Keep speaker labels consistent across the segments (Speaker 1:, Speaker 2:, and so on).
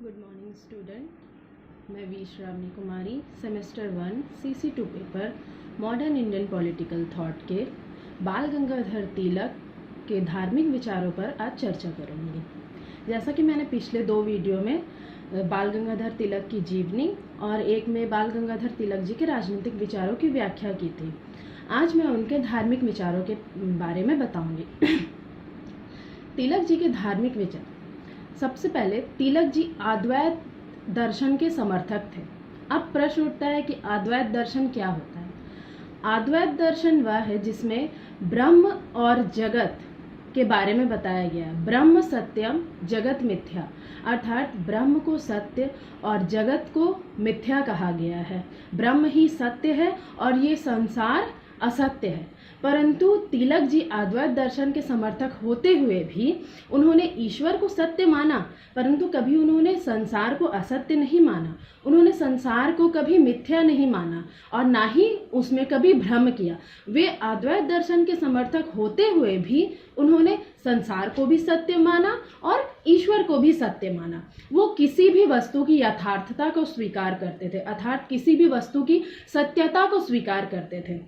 Speaker 1: Good morning student. मैं V Shravani Kumari semester 1 CC2 paper modern Indian political thought के बाल गंगाधर तिलक के धार्मिक विचारों पर आज चर्चा करूंगी। जैसा कि मैंने पिछले 2 वीडियो में बाल गंगाधर तिलक की जीवनी और एक में बाल गंगाधर तिलक जी के राजनीतिक विचारों की व्याख्या की थी, आज मैं उनके धार्मिक विचारों के बारे में बताऊंगी। तिलक जी के धार्मिक विचार। सबसे पहले तिलक जी अद्वैत दर्शन के समर्थक थे। अब प्रश्न उठता है कि अद्वैत दर्शन क्या होता है। अद्वैत दर्शन वह है जिसमें ब्रह्म और जगत के बारे में बताया गया है। ब्रह्म सत्यम जगत मिथ्या, अर्थात ब्रह्म को सत्य और जगत को मिथ्या कहा गया है। ब्रह्म ही सत्य है और ये संसार असत्य है। परंतु तिलक जी अद्वैत दर्शन के समर्थक होते हुए भी उन्होंने ईश्वर को सत्य माना, परंतु कभी उन्होंने संसार को असत्य नहीं माना। उन्होंने संसार को कभी मिथ्या नहीं माना और ना ही उसमें कभी भ्रम किया। वे अद्वैत दर्शन के समर्थक होते हुए भी उन्होंने संसार को भी सत्य माना और ईश्वर को भी सत्य माना। वो किसी भी वस्तु की यथार्थता को स्वीकार करते थे, अर्थात किसी भी वस्तु की सत्यता को स्वीकार करते थे।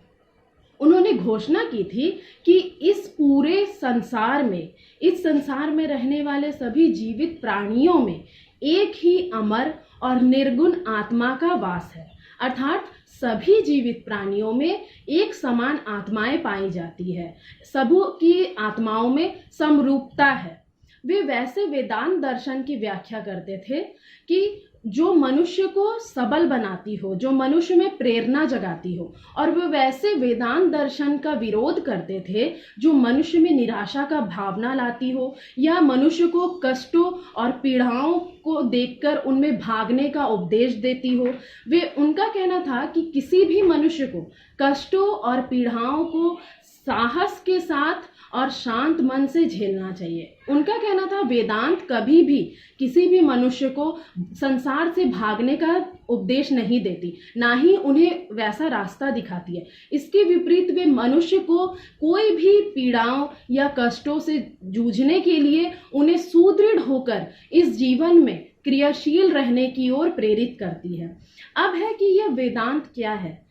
Speaker 1: उन्होंने घोषणा की थी कि इस पूरे संसार में, इस संसार में रहने वाले सभी जीवित प्राणियों में एक ही अमर और निर्गुण आत्मा का वास है, अर्थात सभी जीवित प्राणियों में एक समान आत्माएं पाई जाती है, सबों की आत्माओं में समरूपता है। वे वैसे वेदांत दर्शन की व्याख्या करते थे कि जो मनुष्य को सबल बनाती हो, जो मनुष्य में प्रेरणा जगाती हो, और वे वैसे वेदांत दर्शन का विरोध करते थे जो मनुष्य में निराशा का भावना लाती हो या मनुष्य को कष्टों और पीड़ाओं को देखकर उनमें भागने का उपदेश देती हो। वे उनका कहना था कि किसी भी मनुष्य को कष्टों और पीड़ाओं को साहस के साथ और शांत मन से झेलना चाहिए। उनका कहना था वेदांत कभी भी किसी भी मनुष्य को संसार से भागने का उपदेश नहीं देती, ना ही उन्हें वैसा रास्ता दिखाती है। इसके विपरीत वे मनुष्य को कोई भी पीड़ाओं या कष्टों से जूझने के लिए उन्हें सुदृढ़ होकर इस जीवन में क्रियाशील रहने की ओर प्रेरित करती है। अब है कि यह वेदांत क्या है।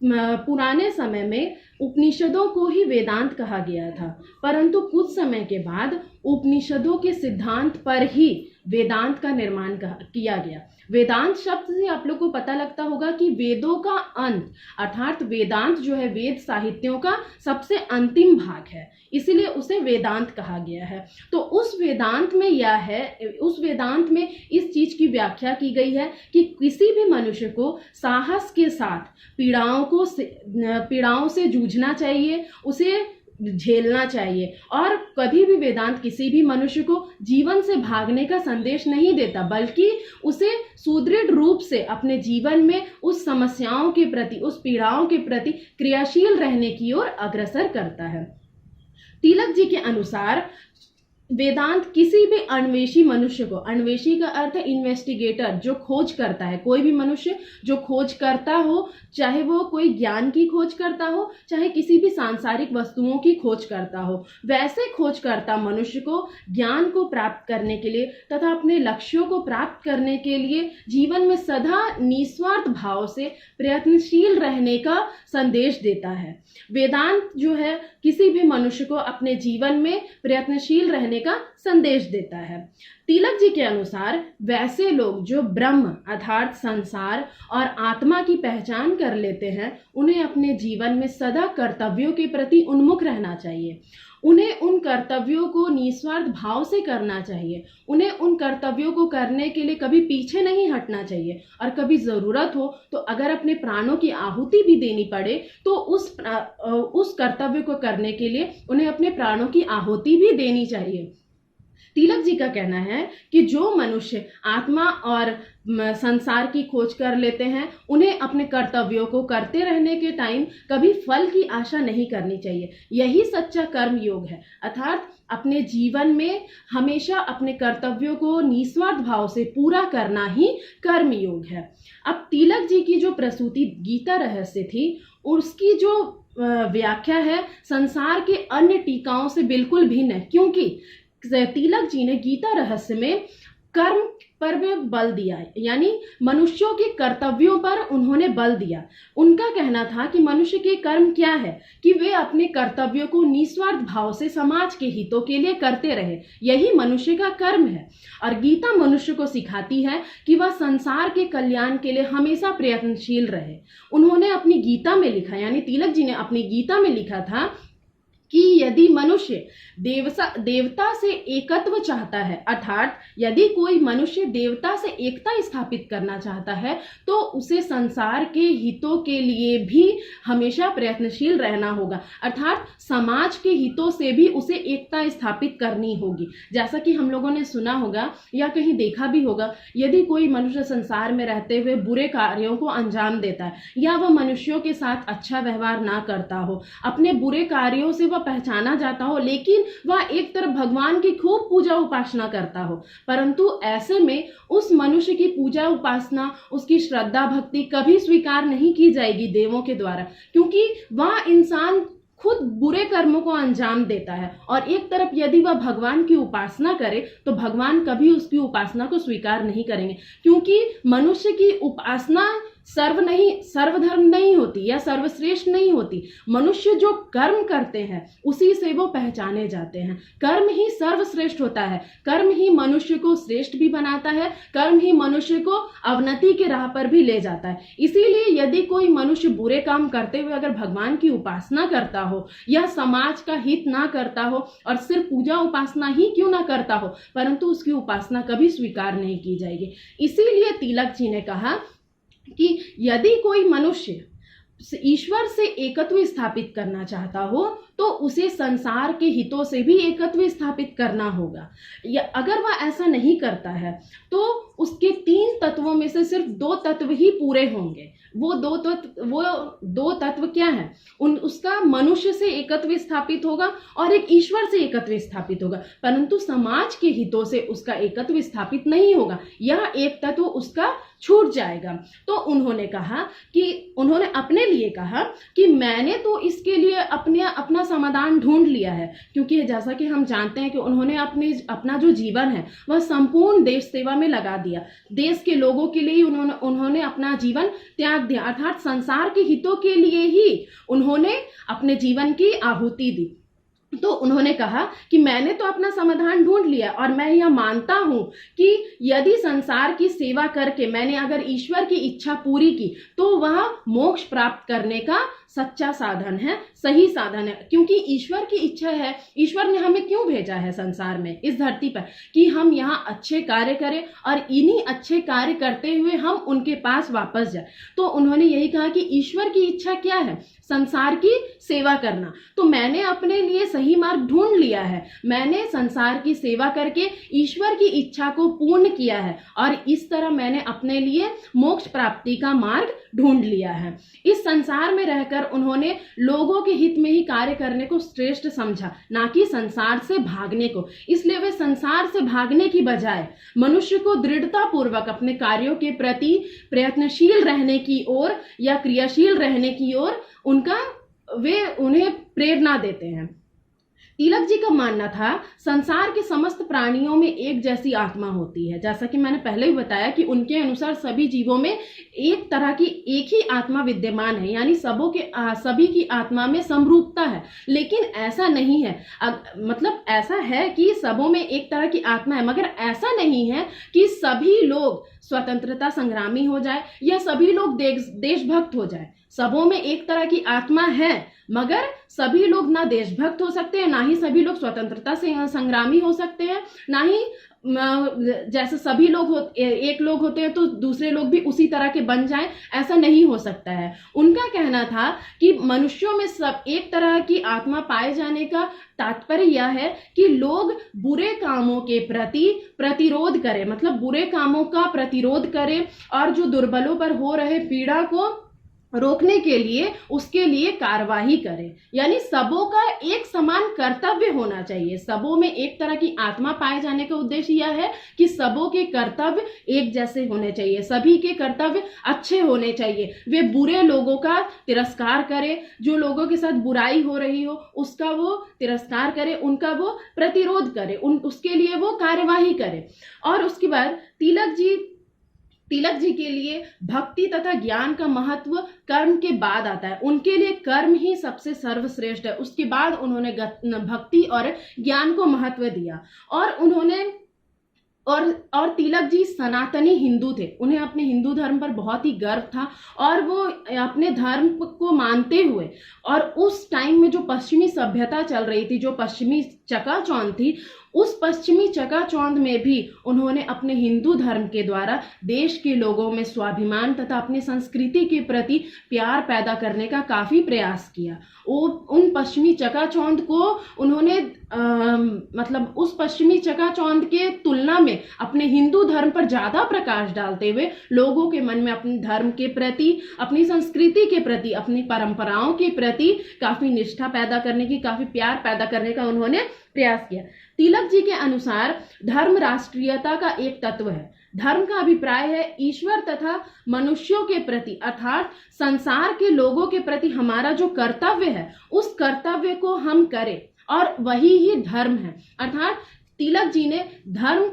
Speaker 1: पुराने समय में उपनिषदों को ही वेदांत कहा गया था, परंतु कुछ समय के बाद उपनिषदों के सिद्धांत पर ही वेदांत का निर्माण किया गया। वेदांत शब्द से आप लोग को पता लगता होगा कि वेदों का अंत, अर्थात वेदांत जो है वेद साहित्यों का सबसे अंतिम भाग है, इसीलिए उसे वेदांत कहा गया है। तो उस वेदांत में यह है, उस वेदांत में इस चीज की व्याख्या की गई है कि किसी भी मनुष्य को साहस के साथ पीड़ाओं से जूझना चाहिए, उसे झेलना चाहिए, और कभी भी वेदांत किसी भी मनुष्य को जीवन से भागने का संदेश नहीं देता, बल्कि उसे सुदृढ़ रूप से अपने जीवन में उस समस्याओं के प्रति, उस पीड़ाओं के प्रति क्रियाशील रहने की ओर अग्रसर करता है। तिलक जी के अनुसार वेदांत किसी भी अन्वेषी मनुष्य को, अन्वेषी का अर्थ है इन्वेस्टिगेटर, जो खोज करता है, कोई भी मनुष्य जो खोज करता हो, चाहे वो कोई ज्ञान की खोज करता हो, चाहे किसी भी सांसारिक वस्तुओं की खोज करता हो, वैसे खोज करता मनुष्य को ज्ञान को प्राप्त करने के लिए तथा अपने लक्ष्यों को प्राप्त करने के लिए जीवन में सदा निस्वार्थ भाव से प्रयत्नशील रहने का संदेश देता है। वेदांत जो है किसी भी मनुष्य को अपने जीवन में प्रयत्नशील रहने का संदेश देता है। तिलक जी के अनुसार वैसे लोग जो ब्रह्म अर्थात संसार और आत्मा की पहचान कर लेते हैं, उन्हें अपने जीवन में सदा कर्तव्यों के प्रति उन्मुख रहना चाहिए। उन्हें उन कर्तव्यों को निस्वार्थ भाव से करना चाहिए। उन्हें उन कर्तव्यों को करने के लिए कभी पीछे नहीं हटना चाहिए, और कभी जरूरत हो तो अगर अपने प्राणों की आहुति भी देनी पड़े तो उस कर्तव्य को करने के लिए उन्हें अपने प्राणों की आहुति भी देनी चाहिए। तिलक जी का कहना है कि जो मनुष्य आत्मा और संसार की खोज कर लेते हैं, उन्हें अपने कर्तव्यों को करते रहने के टाइम कभी फल की आशा नहीं करनी चाहिए। यही सच्चा कर्म योग है, अर्थात अपने जीवन में हमेशा अपने कर्तव्यों को निस्वार्थ भाव से पूरा करना ही कर्म योग है। अब तिलक जी की जो प्रसूति गीता रहस्य थी, उसकी जो व्याख्या है संसार के अन्य टीकाओं से बिल्कुल भिन्न है, क्योंकि तिलक जी ने गीता रहस्य में कर्म पर भी बल दिया, यानी मनुष्यों के कर्तव्यों पर उन्होंने बल दिया। उनका कहना था कि मनुष्य के कर्म क्या है कि वे अपने कर्तव्यों को निस्वार्थ भाव से समाज के हितों के लिए करते रहे, यही मनुष्य का कर्म है। और गीता मनुष्य को सिखाती है कि वह संसार के कल्याण के लिए हमेशा प्रयत्नशील रहे। उन्होंने अपनी गीता में लिखा, यानी तिलक जी ने अपनी गीता में लिखा था कि यदि मनुष्य देवता से एकत्व चाहता है, अर्थात यदि कोई मनुष्य देवता से एकता स्थापित करना चाहता है, तो उसे संसार के हितों के लिए भी हमेशा प्रयत्नशील रहना होगा, अर्थात समाज के हितों से भी उसे एकता स्थापित करनी होगी। जैसा कि हम लोगों ने सुना होगा या कहीं देखा भी होगा, यदि कोई मनुष्य संसार में रहते हुए बुरे कार्यों को अंजाम देता है या वह मनुष्यों के साथ अच्छा व्यवहार ना करता हो, अपने बुरे कार्यों से वह पहचाना जाता हो, लेकिन वह एक तरफ भगवान की खूब पूजा उपासना करता हो, परंतु ऐसे में उस मनुष्य की पूजा उपासना, उसकी श्रद्धा भक्ति कभी स्वीकार नहीं की जाएगी देवों के द्वारा, क्योंकि वह इंसान खुद बुरे कर्मों को अंजाम देता है। और एक तरफ यदि वह भगवान की उपासना करे तो भगवान कभी उसकी उपासना को स्वीकार नहीं करेंगे, क्योंकि मनुष्य की उपासना सर्वधर्म नहीं होती या सर्वश्रेष्ठ नहीं होती। मनुष्य जो कर्म करते हैं उसी से वो पहचाने जाते हैं। कर्म ही सर्वश्रेष्ठ होता है, कर्म ही मनुष्य को श्रेष्ठ भी बनाता है, कर्म ही मनुष्य को अवनति के राह पर भी ले जाता है। इसीलिए यदि कोई मनुष्य बुरे काम करते हुए अगर भगवान की उपासना करता हो या समाज का हित ना करता हो और सिर्फ पूजा उपासना ही क्यों ना करता हो, परंतु उसकी उपासना कभी स्वीकार नहीं की जाएगी। इसीलिए तिलक जी ने कहा कि यदि कोई मनुष्य ईश्वर से एकत्व स्थापित करना चाहता हो तो उसे संसार के हितों से भी एकत्व स्थापित करना होगा, या अगर वह ऐसा नहीं करता है तो उसके 3 तत्वों में से सिर्फ 2 तत्व ही पूरे होंगे। वो दो तत्व क्या है? उसका मनुष्य से एकत्व स्थापित होगा और एक ईश्वर से एकत्व स्थापित होगा, परंतु समाज के हितों से उसका एकत्व स्थापित नहीं होगा, यह एक तत्व उसका छूट जाएगा। तो उन्होंने अपने लिए कहा कि मैंने तो इसके लिए अपना समाधान ढूंढ लिया है, क्योंकि जैसा कि हम जानते हैं कि उन्होंने अपना जो जीवन है वह संपूर्ण देश सेवा में लगा दिया। देश के लोगों के लिए ही उन्होंने अपना जीवन त्याग दिया, अर्थात संसार के हितों के लिए ही उन्होंने अपने जीवन की आहुति दी। तो उन्होंने कहा कि मैंने तो अपना समाधान ढूंढ लिया और मैं यह मानता हूं कि यदि संसार की सेवा करके मैंने अगर ईश्वर की इच्छा पूरी की तो वह मोक्ष प्राप्त करने का सच्चा साधन है, सही साधन है। क्योंकि ईश्वर की इच्छा है, ईश्वर ने हमें क्यों भेजा है संसार में, इस धरती पर, कि हम यहाँ अच्छे कार्य करें और इन्हीं अच्छे कार्य करते हुए हम उनके पास वापस जाए। तो उन्होंने यही कहा कि ईश्वर की इच्छा क्या है? संसार की सेवा करना। तो मैंने अपने लिए सही मार्ग ढूंढ लिया है, मैंने संसार की सेवा करके ईश्वर की इच्छा को पूर्ण किया है और इस तरह मैंने अपने लिए मोक्ष प्राप्ति का मार्ग ढूंढ लिया है। इस संसार में रहकर उन्होंने लोगों के हित में ही कार्य करने को श्रेष्ठ समझा, ना कि संसार से भागने को। इसलिए वे संसार से भागने की बजाय मनुष्य को दृढ़ता पूर्वक अपने कार्यों के प्रति प्रयत्नशील रहने की ओर या क्रियाशील रहने की ओर उन्हें प्रेरणा देते हैं। तिलक जी का मानना था संसार के समस्त प्राणियों में एक जैसी आत्मा होती है। जैसा कि मैंने पहले भी बताया कि उनके अनुसार सभी जीवों में एक तरह की एक ही आत्मा विद्यमान है, यानी सभी की आत्मा में समरूपता है। लेकिन ऐसा नहीं है, मतलब ऐसा है कि सबों में एक तरह की आत्मा है, मगर ऐसा नहीं है कि सभी लोग स्वतंत्रता संग्रामी हो जाए या सभी लोग देशभक्त हो जाए। सबों में एक तरह की आत्मा है, मगर सभी लोग ना देशभक्त हो सकते हैं, ना ही सभी लोग स्वतंत्रता से संग्रामी हो सकते हैं, ना ही जैसे सभी लोग एक लोग होते हैं तो दूसरे लोग भी उसी तरह के बन जाएं, ऐसा नहीं हो सकता है। उनका कहना था कि मनुष्यों में सब एक तरह की आत्मा पाए जाने का तात्पर्य यह है कि लोग बुरे कामों के प्रति प्रतिरोध करें, मतलब बुरे कामों का प्रतिरोध करें और जो दुर्बलों पर हो रहे पीड़ा को रोकने के लिए उसके लिए कार्यवाही करे। यानी सबों का एक समान कर्तव्य होना चाहिए। सबों में एक तरह की आत्मा पाए जाने का उद्देश्य यह है कि सबों के कर्तव्य एक जैसे होने चाहिए, सभी के कर्तव्य अच्छे होने चाहिए। वे बुरे लोगों का तिरस्कार करे, जो लोगों के साथ बुराई हो रही हो उसका वो तिरस्कार करे, उनका वो प्रतिरोध करे, उसके लिए वो कार्यवाही करे। और उसके बाद तिलक जी के लिए भक्ति तथा ज्ञान का महत्व कर्म के बाद आता है। उनके लिए कर्म ही सबसे सर्वश्रेष्ठ है। उसके बाद उन्होंने भक्ति और ज्ञान को महत्व दिया। और तिलक जी सनातनी हिंदू थे। उन्हें अपने हिंदू धर्म पर बहुत ही गर्व था और वो अपने धर्म को मानते हुए, और उस टाइम में जो पश्चिमी सभ्यता चल रही थी, जो पश्चिमी चकाचौंध थी, उस पश्चिमी चकाचौंध में भी उन्होंने अपने हिंदू धर्म के द्वारा देश के लोगों में स्वाभिमान तथा अपनी संस्कृति के प्रति प्यार पैदा करने का काफी प्रयास किया। उन पश्चिमी चकाचौंध को उन्होंने मतलब उस पश्चिमी चकाचौंध के तुलना में अपने हिंदू धर्म पर ज्यादा प्रकाश डालते हुए लोगों के मन में अपने धर्म के प्रति, अपनी संस्कृति के प्रति, अपनी परंपराओं के प्रति काफी निष्ठा पैदा करने की, काफी प्यार पैदा करने का उन्होंने प्रयास किया। तिलक जी के अनुसार धर्म राष्ट्रीयता का एक तत्व है। धर्म का अभिप्राय है ईश्वर तथा मनुष्यों के प्रति, अर्थात संसार के लोगों के प्रति हमारा जो कर्तव्य है उस कर्तव्य को हम करें, और वही ही धर्म है। अर्थात तिलक जी ने धर्म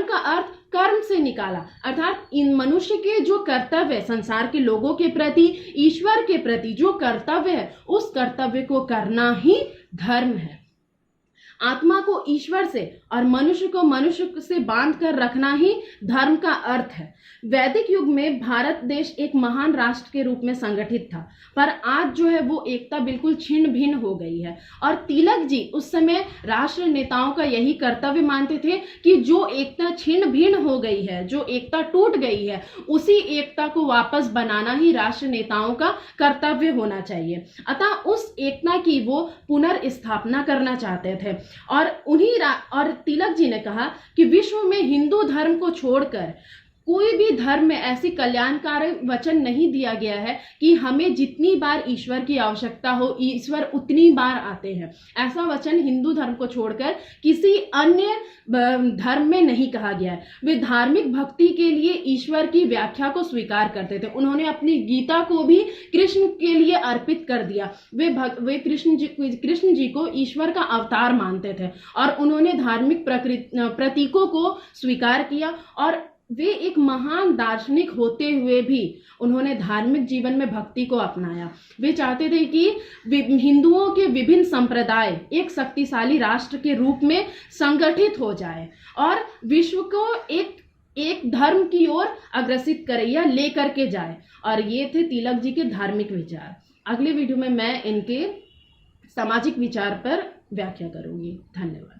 Speaker 1: का अर्थ कर्म से निकाला। अर्थात इन मनुष्य के जो कर्तव्य है, संसार के लोगों के प्रति, ईश्वर के प्रति जो कर्तव्य है, उस कर्तव्य को करना ही धर्म है। आत्मा को ईश्वर से और मनुष्य को मनुष्य से बांध कर रखना ही धर्म का अर्थ है। वैदिक युग में भारत देश एक महान राष्ट्र के रूप में संगठित था, पर आज जो है वो एकता बिल्कुल छिन्न भिन्न हो गई है। और तिलक जी उस समय राष्ट्र नेताओं का यही कर्तव्य मानते थे कि जो एकता छिन्न भिन्न हो गई है, जो एकता टूट गई है, उसी एकता को वापस बनाना ही राष्ट्र नेताओं का कर्तव्य होना चाहिए। अतः उस एकता की वो पुनर्स्थापना करना चाहते थे। और तिलक जी ने कहा कि विश्व में हिंदू धर्म को छोड़कर कोई भी धर्म में ऐसी कल्याणकारी वचन नहीं दिया गया है कि हमें जितनी बार ईश्वर की आवश्यकता हो, ईश्वर उतनी बार आते हैं। ऐसा वचन हिंदू धर्म को छोड़कर किसी अन्य धर्म में नहीं कहा गया है। वे धार्मिक भक्ति के लिए ईश्वर की व्याख्या को स्वीकार करते थे। उन्होंने अपनी गीता को भी कृष्ण के लिए अर्पित कर दिया। वे कृष्ण जी को ईश्वर का अवतार मानते थे और उन्होंने धार्मिक प्रतीकों को स्वीकार किया। और वे एक महान दार्शनिक होते हुए भी उन्होंने धार्मिक जीवन में भक्ति को अपनाया। वे चाहते थे कि हिंदुओं के विभिन्न संप्रदाय एक शक्तिशाली राष्ट्र के रूप में संगठित हो जाए और विश्व को एक धर्म की ओर अग्रसित करे या लेकर के जाए। और ये थे तिलक जी के धार्मिक विचार। अगले वीडियो में मैं इनके सामाजिक विचार पर व्याख्या करूंगी। धन्यवाद।